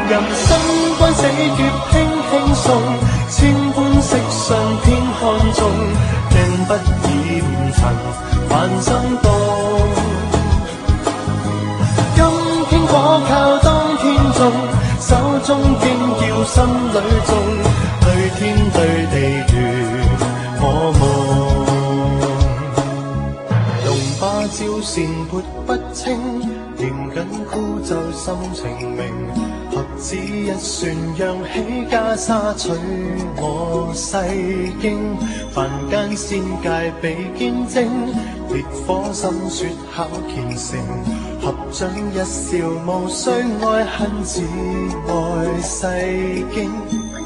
人生關死劫輕輕送，千般色相偏看中，鏡不染塵凡心動。今天果靠當天種，手中經要心裏種，對天對地如我夢。用芭蕉扇撥不清，嚴謹枯奏心情明。合指一算，揚起袈裟取我世經。凡間仙界比堅貞，烈火心雪考虔誠。合掌一笑，無需愛恨，只愛世經。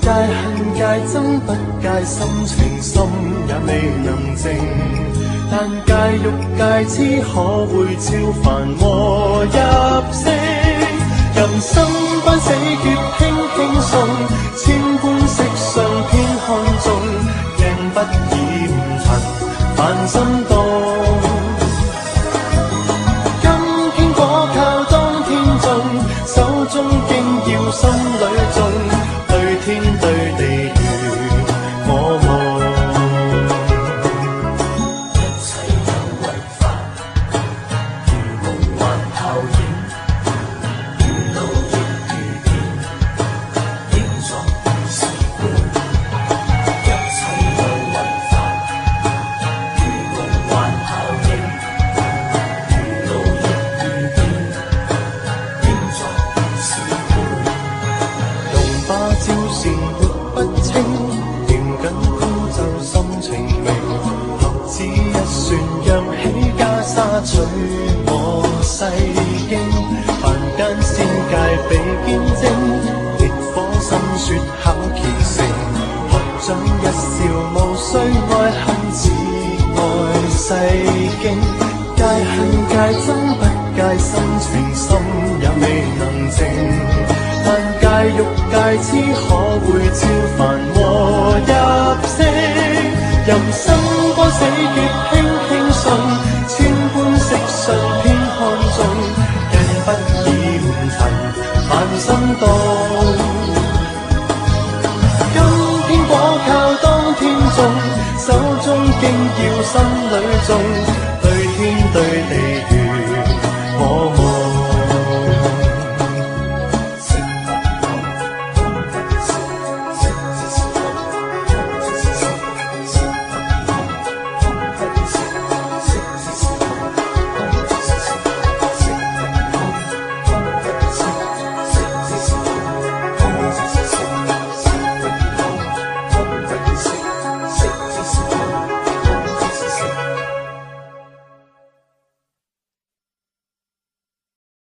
戒恨戒憎不戒心情，心也未能靜。但戒欲戒痴，可會超凡和入息？人生關死劫輕輕送，千般色相偏看中，鏡不染塵凡心動。今天果靠當天種，手中經要心裏種，對天對地如我夢。取我世經，凡間仙界比堅貞，烈火心雪考虔誠。合掌一笑，無需愛恨，只愛世經。戒恨戒憎不戒心情，心也未能靜。但戒欲戒痴，可會超凡和入息？人生關死劫輕輕送，千般色相偏看中，鏡不染塵凡心動。今天果靠當天種，手中經要心裏種。